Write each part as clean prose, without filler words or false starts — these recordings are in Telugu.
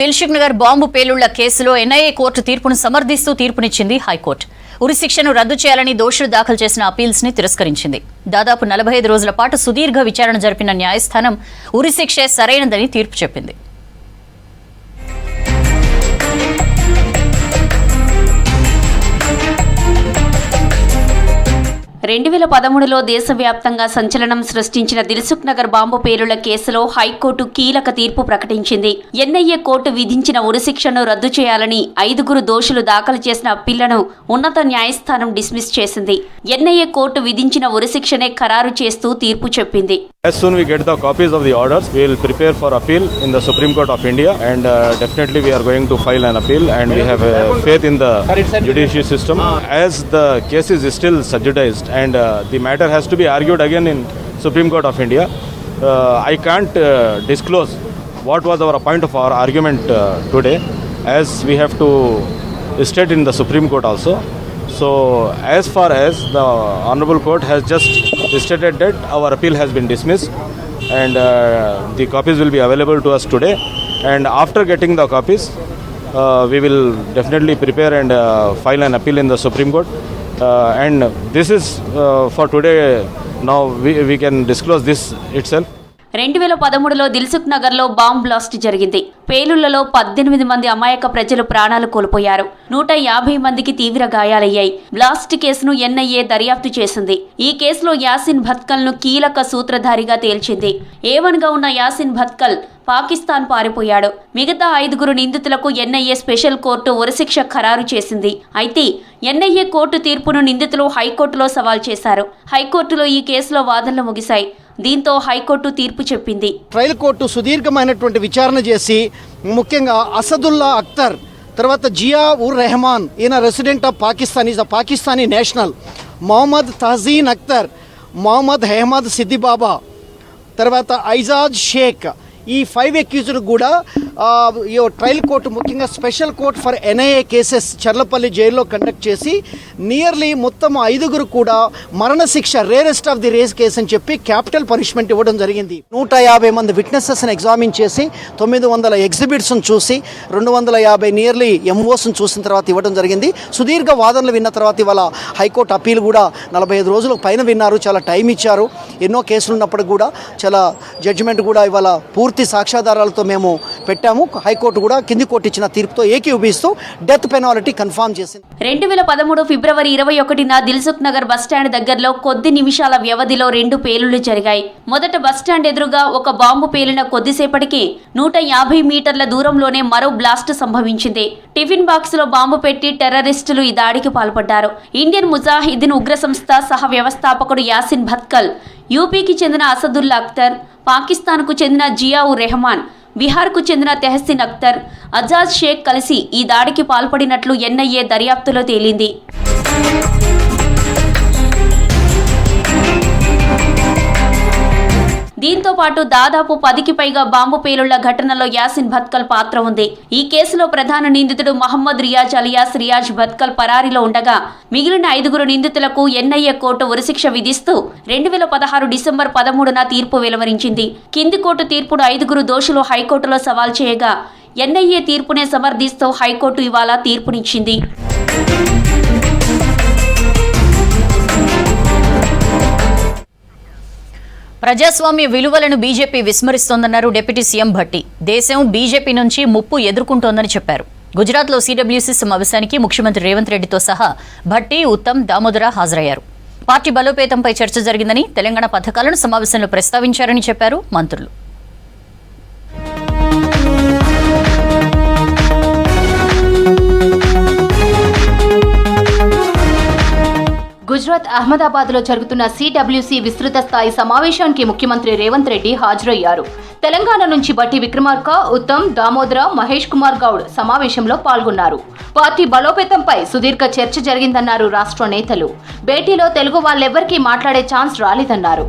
దిల్సుఖ్ నగర్ బాంబు పేలుళ్ల కేసులో ఎన్ఐఏ కోర్టు తీర్పును సమర్థిస్తూ తీర్పునిచ్చింది హైకోర్టు. ఉరిశిక్షను రద్దు చేయాలని దోషులు దాఖలు చేసిన అపీల్స్ ని తిరస్కరించింది. దాదాపు 45 రోజుల పాటు సుదీర్ఘ విచారణ జరిపిన న్యాయస్థానం ఉరిశిక్షే సరైనదని తీర్పు చెప్పింది. 2013లో దేశవ్యాప్తంగా సంచలనం సృష్టించిన దిల్సుఖ్ నగర్ బాంబు పేలుళ్ల కేసులో హైకోర్టు కీలక తీర్పు ప్రకటించింది. ఎన్ఐఏ కోర్టు విధించిన ఉరిశిక్షను రద్దు చేయాలని 5 దోషులు దాఖలు చేసిన అప్పీళ్లను ఉన్నత న్యాయస్థానం డిస్మిస్ చేసింది. ఎన్ఐఏ కోర్టు విధించిన ఉరిశిక్షనే ఖరారు చేస్తూ తీర్పు చెప్పింది. As soon we get the copies of the orders, we will prepare for appeal in the Supreme Court of India, and definitely we are going to file an appeal, and we have faith in the judiciary system. As the case is still subjudiced and the matter has to be argued again in Supreme Court of India, I can't disclose what was our point of our argument today, as we have to state in the Supreme Court also. So as far as the Honorable Court has just stated that our appeal has been dismissed, and the copies will be available to us today, and after getting the copies we will definitely prepare and file an appeal in the Supreme Court, and this is for today. Now we can disclose this itself. 2013లో Dilsukh నగర్లో బాంబ్ బ్లాస్ట్ జరిగింది. పేలుళ్లలో 18 మంది అమాయక ప్రజలు ప్రాణాలు కోల్పోయారు. 150 మందికి తీవ్ర గాయాలయ్యాయి. బ్లాస్ట్ కేసును ఎన్ఐఏ దర్యాప్తు చేసింది. ఈ కేసులో యాసిన్ భత్కల్ను కీలక సూత్రధారిగా తేల్చింది. ఏవన్గా ఉన్న యాసిన్ భత్కల్ పాకిస్తాన్ పారిపోయాడు. మిగతా 5 నిందితులకు ఎన్ఐఏ స్పెషల్ కోర్టు ఉరిశిక్ష ఖరారు చేసింది. అయితే ఎన్ఐఏ కోర్టు తీర్పును నిందితులు హైకోర్టులో సవాల్ చేశారు. హైకోర్టులో ఈ కేసులో వాదనలు ముగిశాయి. దీంతో హైకోర్టు తీర్పు చెప్పింది. ట్రయల్ కోర్టు సుదీర్ఘమైనటువంటి విచారణ చేసి ముఖ్యంగా అసదుల్లా అఖ్తర్, తర్వాత జియా ఉర్ రెహమాన్, ఈయన resident of Pakistan, is a Pakistani national, Mohammed Tahseen Akhtar, Mohammed Ahmed Siddibaba, తర్వాత ఐజాజ్ షేక్, ఈ 5 అక్యూజ్డ్ కూడా ఈ ట్రయల్ కోర్టు ముఖ్యంగా special court for NIA cases Cherlapalli జైల్లో కండక్ట్ చేసి నియర్లీ మొత్తం 5 కూడా మరణశిక్ష, rarest of the rare case అని చెప్పి క్యాపిటల్ పనిష్మెంట్ ఇవ్వడం జరిగింది. 150 మంది విట్నెసెస్ని ఎగ్జామిన్ చేసి 900 ఎగ్జిబిట్స్ను చూసి 250 నియర్లీ ఎంఓస్ను చూసిన తర్వాత ఇవ్వడం జరిగింది. సుదీర్ఘ వాదనలు విన్న తర్వాత ఇవాళ హైకోర్టు అప్పీల్ కూడా 45 రోజుల పైన విన్నారు. చాలా టైం ఇచ్చారు. ఎన్నో కేసులు ఉన్నప్పుడు కూడా చాలా జడ్జిమెంట్ కూడా ఇవాళ పూర్తి సాక్ష్యాధారాలతో మేము పెట్టాము. హైకోర్టు కూడా కింది కోర్టు ఇచ్చిన తీర్పుతో ఏకీభవిస్తూ డెత్ పెనాల్టీ కన్ఫర్మ్ చేసింది. 2013 ఫిబ్రవరి 21న దిల్సుఖ్ నగర్ బస్టాండ్ దగ్గరలో కొద్ది నిమిషాల వ్యవధిలో 2 పేలుళ్లు జరిగాయి. మొదట బస్టాండ్ ఎదురుగా ఒక బాంబు పేలిన కొద్దిసేపటికి 150 మీటర్ల దూరంలోనే మరో బ్లాస్ట్ సంభవించింది. టిఫిన్ బాక్స్ లో బాంబు పెట్టి టెర్రరిస్టులు ఈ దాడికి పాల్పడ్డారు. ఇండియన్ ముజాహిదీన్ ఉగ్ర సంస్థ సహ వ్యవస్థాపకుడు యాసిన్ భత్కల్, యూపీకి చెందిన అసదుల్లా అఖ్తర్, పాకిస్తాన్కు చెందిన జియా ఉర్ రెహమాన్, బీహార్కు చెందిన తెహసిన్ అఖ్తర్, అజాజ్ షేక్ కలిసి ఈ దాడికి పాల్పడినట్లు ఎన్ఐఏ దర్యాప్తులో తేలింది. దీంతో పాటు దాదాపు 10కి పైగా బాంబు పేలుళ్ల ఘటనలో యాసిన్ భత్కల్ పాత్ర ఉంది. ఈ కేసులో ప్రధాన నిందితుడు మహమ్మద్ రియాజ్ అలియాస్ రియాజ్ భత్కల్ పరారీలో ఉండగా మిగిలిన 5 నిందితులకు ఎన్ఐఏ కోర్టు ఉరిశిక్ష విధిస్తూ 2016 డిసెంబర్ 13న తీర్పు వెలువరించింది. కింది కోర్టు తీర్పును 5 దోషులు హైకోర్టులో సవాల్ చేయగా ఎన్ఐఏ తీర్పునే సమర్థిస్తూ హైకోర్టు ఇవాళ తీర్పునిచ్చింది. ప్రజాస్వామ్య విలువలను బీజేపీ విస్మరిస్తోందన్నారు డిప్యూటీ సీఎం భట్టి. దేశం బీజేపీ నుంచి ముప్పు ఎదుర్కొంటోందని చెప్పారు. గుజరాత్లో సీడబ్ల్యూసీ సమావేశానికి ముఖ్యమంత్రి రేవంత్ రెడ్డితో సహా భట్టి, ఉత్తమ్, దామోదర హాజరయ్యారు. పార్టీ బలోపేతంపై చర్చ జరిగిందని, తెలంగాణ పథకాలను సమావేశంలో ప్రస్తావించారని చెప్పారు మంత్రులు. గుజరాత్ అహ్మదాబాద్లో జరుగుతున్న సీడబ్ల్యూసీ విస్తృత స్థాయి సమావేశానికి ముఖ్యమంత్రి రేవంత్ రెడ్డి హాజరయ్యారు. తెలంగాణ నుంచి బట్టి విక్రమార్క, ఉత్తమ్, దామోదర, మహేష్ కుమార్ గౌడ్ సమావేశంలో పాల్గొన్నారు. పార్టీ బలోపేతంపై సుదీర్ఘ చర్చ జరిగిందన్నారు రాష్ట్ర నేతలు. భేటీలో తెలుగు వాళ్ళెవ్వరికీ మాట్లాడే ఛాన్స్ రాలేదన్నారు.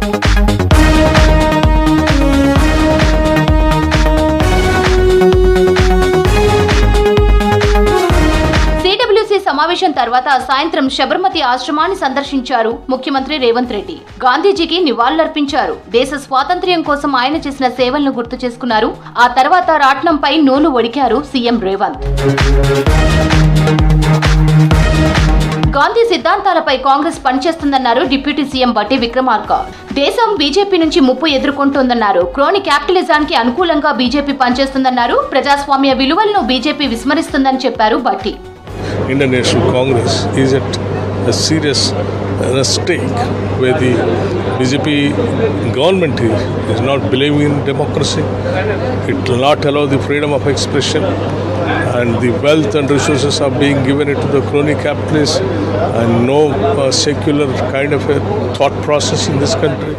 సమావేశం సమావేశం తర్వాత సాయంత్రం శబర్మతి ఆశ్రమాన్ని సందర్శించారు ముఖ్యమంత్రి రేవంత్ రెడ్డి. గాంధీజీకి నివాళులర్పించారు. దేశ స్వాతంత్ర్యం కోసం ఆయన చేసిన సేవలను గుర్తు చేసుకున్నారు. ఆ తర్వాత రాట్నంపై నూలు ఒడికారు సీఎం రేవంత్. గాంధీ సిద్ధాంతాలపై కాంగ్రెస్ పనిచేస్తుందన్నారు డిప్యూటీ సీఎం బట్టి విక్రమార్క. దేశం బీజేపీ నుంచి ముప్పు ఎదుర్కొంటోందన్నారు. క్రోని క్యాపిటలిజానికి అనుకూలంగా బీజేపీ పనిచేస్తుందన్నారు. ప్రజాస్వామ్య విలువలను బీజేపీ విస్మరిస్తుందని చెప్పారు బట్టి. Indian National Congress is at a serious stake where the BJP government is not believing in democracy. It will not allow the freedom of expression, and the wealth and resources are being given to the crony capitalists, and no secular kind of a thought process in this country.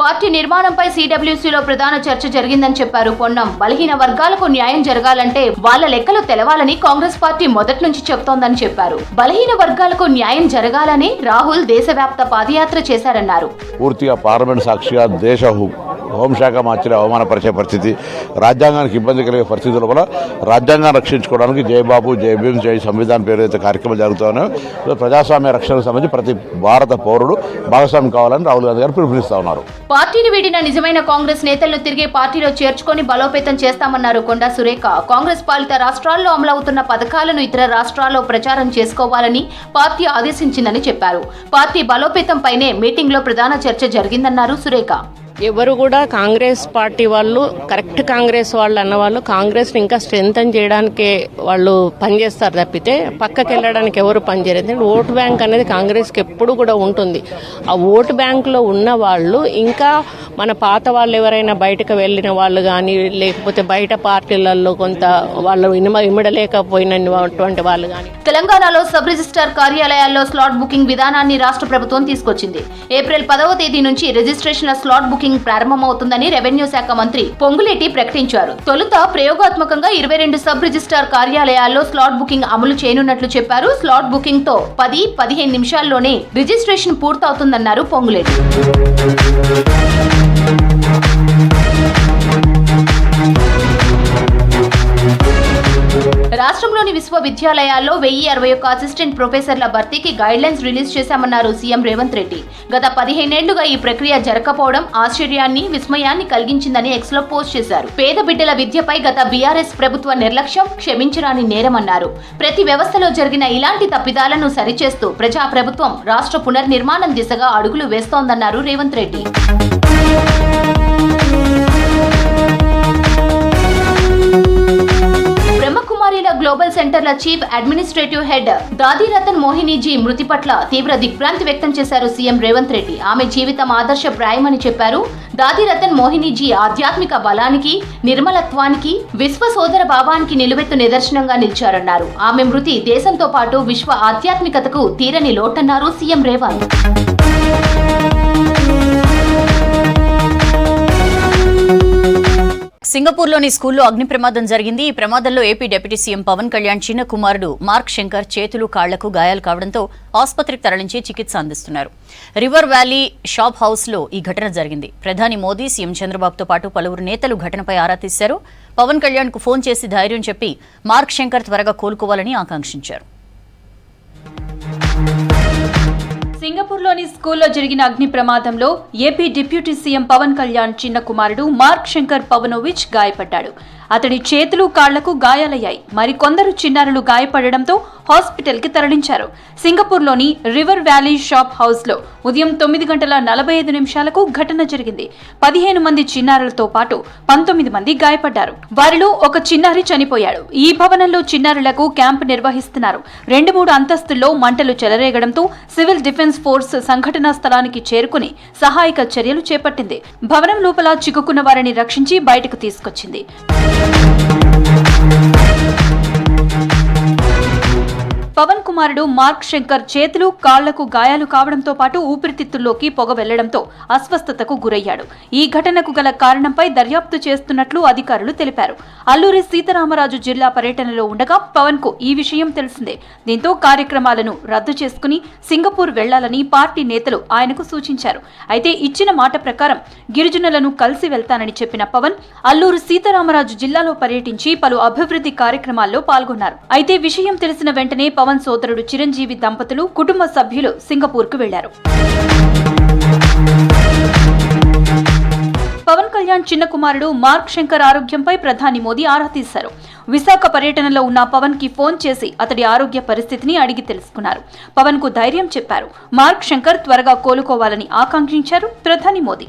Party నిర్మాణంపై సిడబ్ల్యూసీలో ప్రధాన చర్చ జరిగిందని చెప్పారు పొన్నం. బలహీన వర్గాలకు న్యాయం జరగాలంటే వాళ్ళ లెక్కలు తెలవాలని కాంగ్రెస్ పార్టీ మొదటి నుంచి చెప్తోందని చెప్పారు. బలహీన వర్గాలకు న్యాయం జరగాలని రాహుల్ దేశవ్యాప్త పాదయాత్ర చేశారన్నారు. పూర్తిగా పార్లమెంట్ సాక్షిగా దేశ హోంశాఖ మార్చిన అవమానపరిచే పరిస్థితి, రాజ్యాంగానికి ఇబ్బంది కలిగే పరిస్థితుల వల్ల రాజ్యాంగాన్ని రక్షించుకోవడానికి జై బాబు, జై భీమ్, జై సంవిధాన్ పేరు అయితే కార్యక్రమాలు జరుగుతున్నాయో ప్రజాస్వామ్య రక్షణకు సంబంధించి ప్రతి భారత పౌరుడు భాగస్వామి కావాలని రాహుల్ గాంధీ గారు పిలుపునిస్తా ఉన్నారు. పార్టీని వీడిన నిజమైన కాంగ్రెస్ నేతలను తిరిగి పార్టీలో చేర్చుకొని బలోపేతం చేస్తామన్నారు కొండా సురేఖ. కాంగ్రెస్ పాలిత రాష్ట్రాల్లో అమలవుతున్న పథకాలను ఇతర రాష్ట్రాల్లో ప్రచారం చేసుకోవాలని పార్టీ ఆదేశించిందని చెప్పారు. పార్టీ బలోపేతంపైనే మీటింగ్లో ప్రధాన చర్చ జరిగిందన్నారు సురేఖ. ఎవరు కూడా కాంగ్రెస్ పార్టీ వాళ్ళు, కరెక్ట్ కాంగ్రెస్ వాళ్ళు అన్నవాళ్ళు కాంగ్రెస్ని ఇంకా స్ట్రెంథన్ చేయడానికే వాళ్ళు పనిచేస్తారు తప్పితే పక్కకి వెళ్ళడానికి ఎవరు పనిచేయలేదు. ఎందుకంటే ఓటు బ్యాంక్ అనేది కాంగ్రెస్కి ఎప్పుడు కూడా ఉంటుంది. ఆ ఓటు బ్యాంకులో ఉన్న వాళ్ళు ఇంకా మన పాత వాళ్ళు ఎవరైనా బయటకు వెళ్ళిన వాళ్ళు కానీ, లేకపోతే బయట పార్టీలలో కొంత వాళ్ళు ఇమ్మడలేకపోయినటువంటి వాళ్ళు కానీ. తెలంగాణలో సబ్ రిజిస్ట్రార్ కార్యాలయాల్లో స్లాట్ బుకింగ్ విధానాన్ని రాష్ట్ర ప్రభుత్వం తీసుకొచ్చింది. ఏప్రిల్ 10వ తేదీ నుంచి రిజిస్ట్రేషన్ల స్లాట్ బుకింగ్ ప్రారంభమవుతుందని రెవెన్యూ శాఖ మంత్రి పొంగులేటి ప్రకటించారు. తొలుత ప్రయోగాత్మకంగా 22 సబ్ రిజిస్ట్రార్ కార్యాలయాల్లో స్లాట్ బుకింగ్ అమలు చేయనున్నట్లు చెప్పారు. స్లాట్ బుకింగ్ తో 10-15 నిమిషాల్లోనే రిజిస్ట్రేషన్ పూర్తవుతుందన్నారు పొంగులేటి. రాష్ట్రంలోని విశ్వవిద్యాలయాల్లో 1061 అసిస్టెంట్ ప్రొఫెసర్ల భర్తీకి గైడ్లైన్స్ రిలీజ్ చేశామన్నారు సీఎం రేవంత్ రెడ్డి. గత 15 ఏళ్లుగా ఈ ప్రక్రియ జరగకపోవడం ఆశ్చర్యాన్ని, విస్మయాన్ని కలిగించిందని ఎక్స్లో పోస్ట్ చేశారు. పేద బిడ్డల విద్యపై గత బీఆర్ఎస్ ప్రభుత్వ నిర్లక్ష్యం క్షమించరాని నేరమన్నారు. ప్రతి వ్యవస్థలో జరిగిన ఇలాంటి తప్పిదాలను సరిచేస్తూ ప్రజాప్రభుత్వం రాష్ట్ర పునర్నిర్మాణం దిశగా అడుగులు వేస్తోందన్నారు రేవంత్ రెడ్డి. బ్రహ్మకుమారిల గ్లోబల్ సెంటర్ల చీఫ్ అడ్మినిస్ట్రేటివ్ హెడ్ దాది రతన్ మోహినీజీ మృతి పట్ల తీవ్ర దిగ్భ్రాంతి వ్యక్తం చేశారు సీఎం రేవంత్ రెడ్డి. ఆమె జీవితం ఆదర్శప్రాయమని చెప్పారు. దాది రతన్ మోహినీజీ ఆధ్యాత్మిక బలానికి, నిర్మలత్వానికి, విశ్వ సోదర భావానికి నిలువెత్తు నిదర్శనంగా నిలిచారన్నారు. ఆమె మృతి దేశంతో పాటు విశ్వ ఆధ్యాత్మికతకు తీరని లోటన్నారు సీఎం రేవంత్. సింగపూర్లోని స్కూల్లో అగ్ని ప్రమాదం జరిగింది. ఈ ప్రమాదంలో AP deputy CM Pawan Kalyan చిన్న కుమారుడు మార్క్ శంకర్ చేతులు, కాళ్లకు గాయాలు కావడంతో ఆసుపత్రికి తరలించి చికిత్స అందిస్తున్నారు. రివర్ వ్యాలీ షాప్ హౌస్ లో ఈ ఘటన జరిగింది. ప్రధాని మోదీ, సీఎం చంద్రబాబుతో పాటు పలువురు నేతలు ఘటనపై ఆరా తీశారు. పవన్ కళ్యాణ్ కు ఫోన్ చేసి ధైర్యం చెప్పి మార్క్ శంకర్ త్వరగా కోలుకోవాలని ఆకాంక్షించారు. సింగపూర్లోని స్కూల్లో జరిగిన అగ్ని ప్రమాదంలో AP deputy CM Pawan Kalyan చిన్న కుమారుడు మార్క్ శంకర్ పవనోవిచ్ గాయపడ్డాడు. అతడి చేతులు, కాళ్లకు గాయాలయ్యాయి. మరికొందరు చిన్నారులు గాయపడడంతో హాస్పిటల్కి తరలించారు. సింగపూర్లోని రివర్ వ్యాలీ షాప్ హౌస్లో ఉదయం 9:45 ఘటన జరిగింది. 15 మంది చిన్నారులతో పాటు 19 మంది గాయపడ్డారు. వారిలో ఒక చిన్నారి చనిపోయాడు. ఈ భవనంలో చిన్నారులకు క్యాంప్ నిర్వహిస్తున్నారు. 2-3 అంతస్తుల్లో మంటలు చెలరేగడంతో సివిల్ డిఫెన్స్ ఫోర్స్ సంఘటనా స్థలానికి చేరుకుని సహాయక చర్యలు చేపట్టింది. భవనం లోపల చిక్కుకున్న వారిని రక్షించి బయటకు తీసుకొచ్చింది. పవన్ కుమారుడు మార్క్ శంకర్ చేతులు, కాళ్లకు గాయాలు కావడంతో పాటు ఊపిరితిత్తుల్లోకి పొగ వెళ్లడంతో అస్వస్థతకు గురయ్యాడు. ఈ ఘటనకు గల కారణంపై దర్యాప్తు చేస్తున్నట్లు అధికారులు తెలిపారు. అల్లూరి సీతారామరాజు జిల్లా పర్యటనలో ఉండగా పవన్ కు ఈ విషయం తెలిసిందే. దీంతో కార్యక్రమాలను రద్దు చేసుకుని సింగపూర్ వెళ్లాలని పార్టీ నేతలు ఆయనకు సూచించారు. అయితే ఇచ్చిన మాట ప్రకారం గిరిజనులను కలిసి వెళ్తానని చెప్పిన పవన్ అల్లూరు సీతారామరాజు జిల్లాలో పర్యటించి పలు అభివృద్ధి కార్యక్రమాల్లో పాల్గొన్నారు. అయితే విషయం తెలిసిన వెంటనే పవన్ సోదరుడు కోటీశ్వరుడు చిరంజీవి దంపతులు కుటుంబ సభ్యులు సింగపూర్కు వెళ్లారు. పవన్ కళ్యాణ్ చిన్న కుమారుడు మార్క్ శంకర్ ఆరోగ్యంపై ప్రధాని మోదీ ఆరా తీశారు. విశాఖ పర్యటనలో ఉన్న పవన్ కి ఫోన్ చేసి అతడి ఆరోగ్య పరిస్థితిని అడిగి తెలుసుకున్నారు. పవన్ కు ధైర్యం చెప్పారు. మార్క్ శంకర్ త్వరగా కోలుకోవాలని ఆకాంక్షించారు ప్రధాని మోదీ.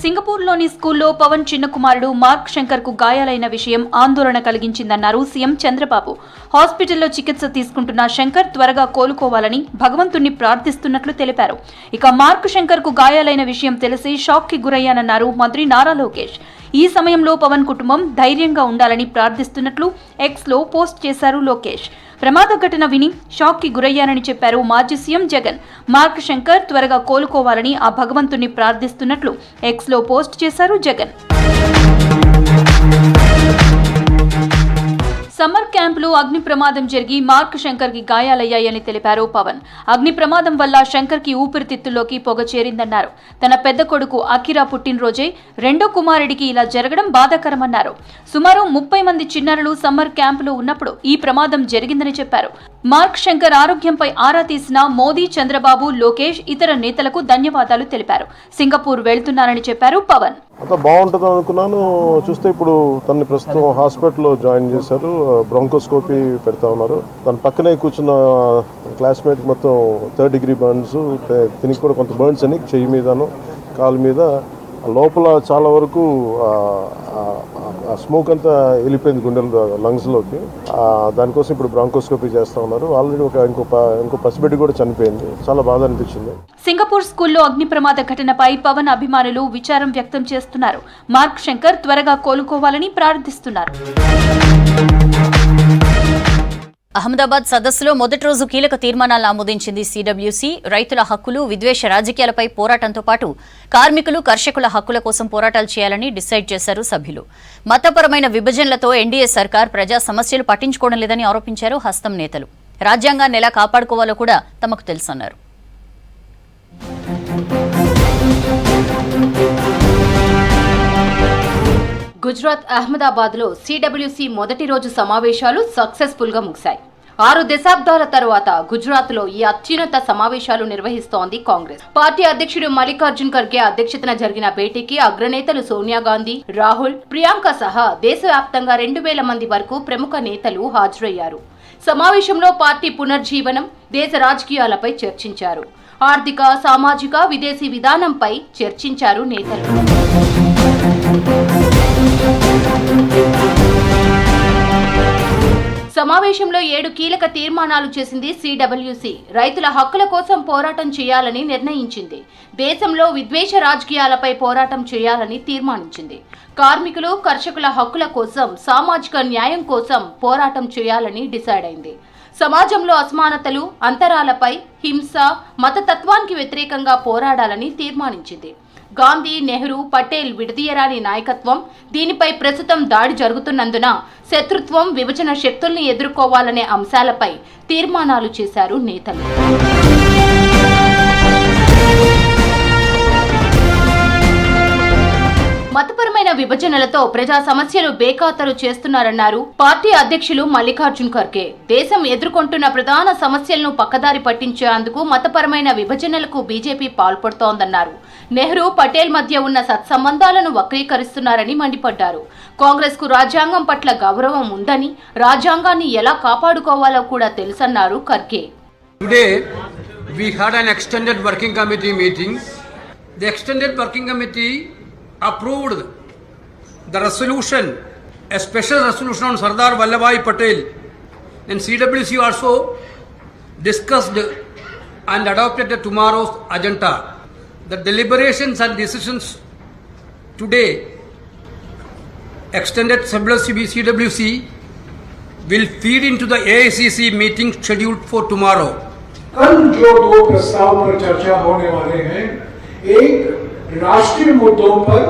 సింగపూర్లోని స్కూల్లో పవన్ చిన్న కుమారుడు మార్క్ శంకర్ కు గాయాలైన విషయం ఆందోళన కలిగించిందన్నారు సీఎం చంద్రబాబు. హాస్పిటల్లో చికిత్స తీసుకుంటున్న శంకర్ త్వరగా కోలుకోవాలని భగవంతుణ్ణి ప్రార్థిస్తున్నట్లు తెలిపారు. ఇక మార్క్ శంకర్ కు గాయాలైన విషయం తెలిసి షాక్ కి గురయ్యానన్నారు మంత్రి నారా లోకేష్. ఈ సమయంలో పవన్ కుటుంబం ధైర్యంగా ఉండాలని ప్రార్థిస్తున్నట్లు ఎక్స్ లో పోస్ట్ చేశారు లోకేష్. ప్రమాద ఘటన విని షాక్ కి గురయ్యానని చెప్పారు మాజీ సీఎం జగన్. మార్క్ శంకర్ త్వరగా కోలుకోవాలని ఆ భగవంతుణ్ణి ప్రార్థిస్తున్నట్లు ఎక్స్ లో పోస్ట్ చేశారు జగన్. సమ్మర్ క్యాంపులో అగ్ని ప్రమాదం జరిగి మార్క్ శంకర్ కి గాయాలయ్యాయని తెలిపారు పవన్. అగ్ని ప్రమాదం వల్ల శంకర్ కి ఊపిరితిత్తుల్లోకి పొగ చేరిందన్నారు. తన పెద్ద కొడుకు అకిరా పుట్టినరోజే రెండో కుమారుడికి ఇలా జరగడం బాధాకరమన్నారు. సుమారు 30 మంది చిన్నారులు సమ్మర్ క్యాంపులో ఉన్నప్పుడు ఈ ప్రమాదం జరిగిందని చెప్పారు. మార్క్ శంకర్ ఆరోగ్యంపై ఆరా తీసిన మోదీ, చంద్రబాబు, లోకేష్ ఇతర నేతలకు ధన్యవాదాలు తెలిపారు. సింగపూర్ వెళ్తున్నారని చెప్పారు పవన్. అంతా బాగుంటుంది అనుకున్నాను. చూస్తే ఇప్పుడు తనని ప్రస్తుతం హాస్పిటల్లో జాయిన్ చేశారు. బ్రాంకోస్కోపీ పెడతా ఉన్నారు. తన పక్కనే కూర్చున్న క్లాస్మేట్ మొత్తం 3rd degree బర్న్స్, దీనికి కూడా కొంత బర్న్స్ అని చెయ్యి మీదను కాలు మీద. లోపల చాలా వరకు స్మోక్ అంతా వెళ్ళిపోయింది గుండెల లంగ్స్లోకి. దానికోసం ఇప్పుడు బ్రాంకోస్కోపీ చేస్తా ఉన్నారు. ఆల్రెడీ ఇంకో పసిబిడ్డ కూడా చనిపోయింది. చాలా బాధ అనిపించింది. సింగపూర్ స్కూల్లో అగ్ని ప్రమాద ఘటనపై పవన్ అభిమానులు విచారం వ్యక్తం చేస్తున్నారు. మార్క్ శంకర్ త్వరగా కోలుకోవాలని ప్రార్థిస్తున్నారు. అహ్మదాబాద్ సదస్సులో మొదటి రోజు కీలక తీర్మానాలను ఆమోదించింది సిడబ్ల్యూసీ. రైతుల హక్కులు, విద్వేష రాజకీయాలపై పోరాటంతో పాటు కార్మికులు, కర్షకుల హక్కుల కోసం పోరాటాలు చేయాలని డిసైడ్ చేశారు సభ్యులు. మతపరమైన విభజనలతో ఎన్డీఏ సర్కార్ ప్రజా సమస్యలు పట్టించుకోవడం లేదని ఆరోపించారు హస్తం నేతలు. రాజ్యాంగాన్ని ఎలా కాపాడుకోవాలో కూడా తమకు తెలుసన్నారు. గుజరాత్ అహ్మదాబాద్ లో సిడబ్ల్యూసీ మొదటి రోజు సమావేశాలు సక్సెస్ఫుల్ గా ముగిశాయి. 6 దశాబ్దాల తరువాత గుజరాత్ లో ఈ అత్యున్నత సమావేశాలు నిర్వహిస్తోంది కాంగ్రెస్. పార్టీ అధ్యక్షుడు మల్లికార్జున్ ఖర్గే అధ్యక్షతన జరిగిన భేటీకి అగ్రనేతలు సోనియా గాంధీ, రాహుల్, ప్రియాంక సహా దేశవ్యాప్తంగా 2000 మంది వరకు ప్రముఖ నేతలు హాజరయ్యారు. సమావేశంలో పార్టీ పునర్జీవనం, దేశ రాజకీయాలపై చర్చించారు. ఆర్థిక, సామాజిక, విదేశీ విధానంపై చర్చించారు నేతలు. సమావేశంలో 7 కీలక తీర్మానాలు చేసింది సిడబ్ల్యూసీ. రైతుల హక్కుల కోసం పోరాటం చేయాలని నిర్ణయించింది. దేశంలో విద్వేష రాజకీయాలపై పోరాటం చేయాలని తీర్మానించింది. కార్మికులు, కర్షకుల హక్కుల కోసం, సామాజిక న్యాయం కోసం పోరాటం చేయాలని డిసైడ్ అయింది. సమాజంలో అసమానతలు, అంతరాలపై, హింస, మతతత్వానికి వ్యతిరేకంగా పోరాడాలని తీర్మానించింది. గాంధీ, నెహ్రూ, పటేల్ విడదీయరాని నాయకత్వం, దీనిపై ప్రస్తుతం దాడి జరుగుతున్నందున శత్రుత్వం, విభజన శక్తుల్ని ఎదుర్కోవాలనే అంశాలపై తీర్మానాలు చేశారు నేతలు. మతపరమైన విభజనలతో ప్రజా సమస్యలు బేఖాతరు చేస్తున్నారన్నారు పార్టీ అధ్యక్షులు మల్లికార్జున్ ఖర్గే. దేశం ఎదుర్కొంటున్న ప్రధాన సమస్యలను పక్కదారి పట్టించేందుకు మతపరమైన విభజనలకు బీజేపీ పాల్పడుతోందన్నారు. నెహ్రూ, పటేల్ మధ్య ఉన్న సత్సంబంధాలను వక్రీకరిస్తున్నారని మండిపడ్డారు. కాంగ్రెస్ కు రాజ్యాంగం పట్ల గౌరవం ఉందని, రాజ్యాంగాన్ని ఎలా కాపాడుకోవాలో కూడా తెలుసన్నారు Kharge. Today we had an extended working committee meeting. The extended working committee approved the resolution, a special resolution on Sardar Vallabhbhai Patel, and CWC also discussed and adopted tomorrow's agenda. The deliberations and decisions today, extended CWC will feed into the AICC meeting scheduled for tomorrow. कल जो 2 प्रस्ताव पर चर्चा होने वाले हैं, एक राष्ट्रीय मुद्दों पर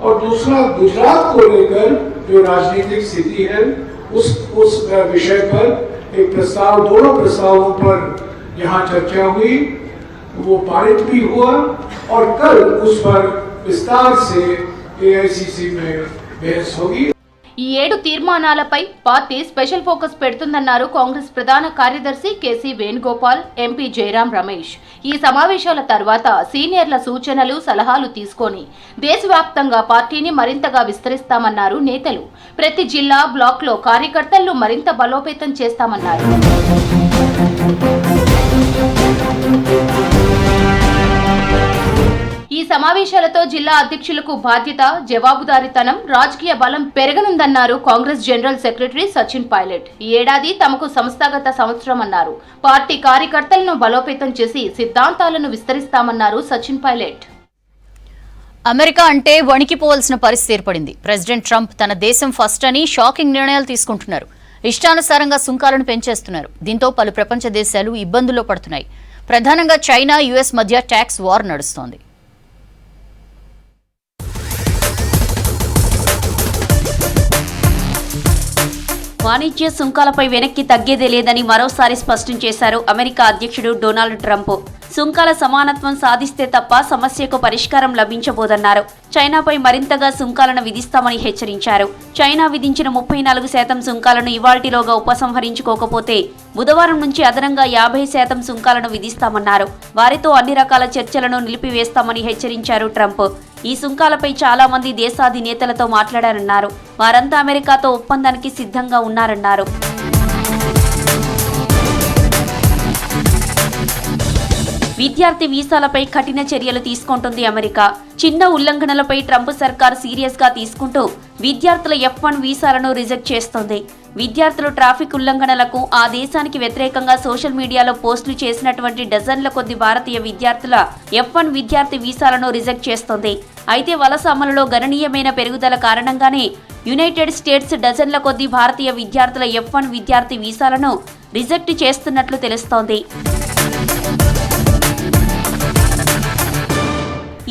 और दूसरा गुजरात को लेकर जो राजनीतिक स्थिति है उस विषय पर एक प्रस्ताव, दोनों प्रस्तावों पर यहाँ चर्चा हुई, वो पारित भी हुआ और कल उस पर विस्तार से AICC में बहस होगी. ఈ 7 తీర్మానాలపై పార్టీ స్పెషల్ ఫోకస్ పెడుతుందన్నారు కాంగ్రెస్ ప్రధాన కార్యదర్శి కేసీ వేణుగోపాల్, ఎంపీ జయరాం రమేష్. ఈ సమావేశాల తర్వాత సీనియర్ల సూచనలు, సలహాలు తీసుకొని దేశవ్యాప్తంగా పార్టీని మరింతగా విస్తరిస్తామన్నారు నేతలు. ప్రతి జిల్లా, బ్లాక్లో కార్యకర్తలను మరింత బలోపేతం చేస్తామన్నారు. ఈ సమావేశాలతో జిల్లా అధ్యక్షులకు బాధ్యత, జవాబుదారీతనం, రాజకీయ బలం పెరగనుందన్నారు కాంగ్రెస్ జనరల్ సెక్రటరీ సచిన్ పైలట్. ఈ ఏడాది తమకు సంస్థాగత సంవత్సరం అన్నారు. పార్టీ కార్యకర్తలను బలోపేతం చేసి సిద్ధాంతాలను విస్తరిస్తామన్నారు సచిన్ పైలట్. అమెరికా అంటే వణికిపోవాల్సిన పరిస్థితి ఏర్పడింది. ప్రెసిడెంట్ ట్రంప్ తన దేశం ఫస్ట్ అని షాకింగ్ నిర్ణయాలు తీసుకుంటున్నారు. ఇష్టానుసారంగా సుంకాలను పెంచేస్తున్నారు. దీంతో పలు ప్రపంచ దేశాలు ఇబ్బందుల్లో పడుతున్నాయి. ప్రధానంగా చైనా, యుఎస్ మధ్య ట్యాక్స్ వార్ నడుస్తోంది. వాణిజ్య సుంకాలపై వెనక్కి తగ్గేదే లేదని మరోసారి స్పష్టం చేశారు అమెరికా అధ్యక్షుడు డొనాల్డ్ ట్రంప్. సుంకాల సమానత్వం సాధిస్తే తప్ప సమస్యకు పరిష్కారం లభించబోదన్నారు. చైనాపై మరింతగా సుంకాలను విధిస్తామని హెచ్చరించారు. చైనా విధించిన 34% సుంకాలను ఇవాల్టిలోగా ఉపసంహరించుకోకపోతే బుధవారం నుంచి అదనంగా 50% సుంకాలను విధిస్తామన్నారు. వారితో అన్ని రకాల చర్చలను నిలిపివేస్తామని హెచ్చరించారు ట్రంప్. ఈ సుంకాలపై చాలా మంది దేశాధినేతలతో మాట్లాడారన్నారు. వారంతా అమెరికాతో ఒప్పందానికి సిద్ధంగా ఉన్నారన్నారు. విద్యార్థి వీసాలపై కఠిన చర్యలు తీసుకుంటుంది అమెరికా. చిన్న ఉల్లంఘనలపై ట్రంప్ సర్కార్ సీరియస్ గా తీసుకుంటూ విద్యార్థుల F1 వీసాలను రిజెక్ట్ చేస్తోంది. విద్యార్థులు ట్రాఫిక్ ఉల్లంఘనలకు ఆ దేశానికి వ్యతిరేకంగా సోషల్ మీడియాలో పోస్టులు చేసినటువంటి డజన్ల కొద్ది భారతీయ విద్యార్థుల F1 విద్యార్థి వీసాలను రిజెక్ట్ చేస్తోంది. అయితే వలస అమలులో గణనీయమైన పెరుగుదల కారణంగానే యునైటెడ్ స్టేట్స్ డజన్ల కొద్ది భారతీయ విద్యార్థుల F1 విద్యార్థి వీసాలను రిజెక్ట్ చేస్తున్నట్లు తెలుస్తోంది.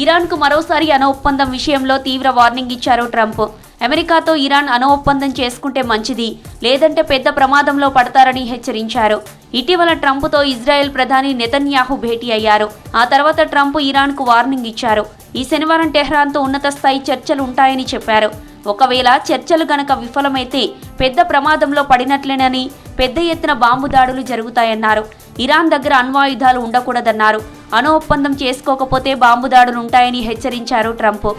ఇరాన్కు మరోసారి అణు ఒప్పందం విషయంలో తీవ్ర వార్నింగ్ ఇచ్చారు ట్రంప్. అమెరికాతో ఇరాన్ అణు ఒప్పందం చేసుకుంటే మంచిది, లేదంటే పెద్ద ప్రమాదంలో పడతారని హెచ్చరించారు. ఇటీవల ట్రంప్తో ఇజ్రాయెల్ ప్రధాని నెతన్యాహు భేటీ అయ్యారు. ఆ తర్వాత ట్రంప్ ఇరాన్కు వార్నింగ్ ఇచ్చారు. ఈ శనివారం టెహ్రాన్తో ఉన్నత స్థాయి చర్చలు ఉంటాయని చెప్పారు. ఒకవేళ చర్చలు గనక విఫలమైతే పెద్ద ప్రమాదంలో పడినట్లేనని, పెద్ద ఎత్తున బాంబు దాడులు జరుగుతాయన్నారు. ఇరాన్ దగ్గర అణ్వాయుధాలు ఉండకూడదన్నారు. అణు ఒప్పందం చేసుకోకపోతే బాంబు దాడులు ఉంటాయని హెచ్చరించారు ట్రంప్.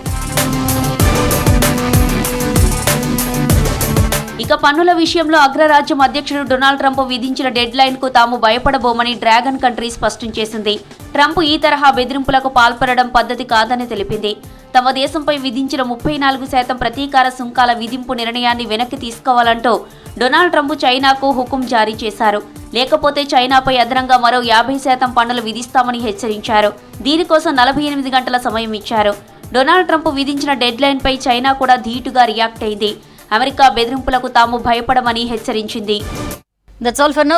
ఇక పన్నుల విషయంలో అగ్రరాజ్యం అధ్యక్షుడు డొనాల్డ్ ట్రంప్ విధించిన డెడ్ లైన్ కు తాము భయపడబోమని డ్రాగన్ కంట్రీ స్పష్టం చేసింది. ట్రంప్ ఈ తరహా బెదిరింపులకు పాల్పడడం పద్ధతి కాదని తెలిపింది. తమ దేశంపై విధించిన 34% ప్రతీకార సుంకాల విధింపు నిర్ణయాన్ని వెనక్కి తీసుకోవాలంటూ డొనాల్డ్ ట్రంప్ చైనాకు హుకుం జారీ చేశారు. లేకపోతే చైనాపై అదనంగా మరో 50% పన్నులు విధిస్తామని హెచ్చరించారు. దీనికోసం 48 గంటల సమయం ఇచ్చారు. డొనాల్డ్ ట్రంప్ విధించిన డెడ్ లైన్ పై చైనా కూడా ధీటుగా రియాక్ట్ అయింది. అమెరికా బెదిరింపులకు తాము భయపడమని హెచ్చరించింది. That's all for now.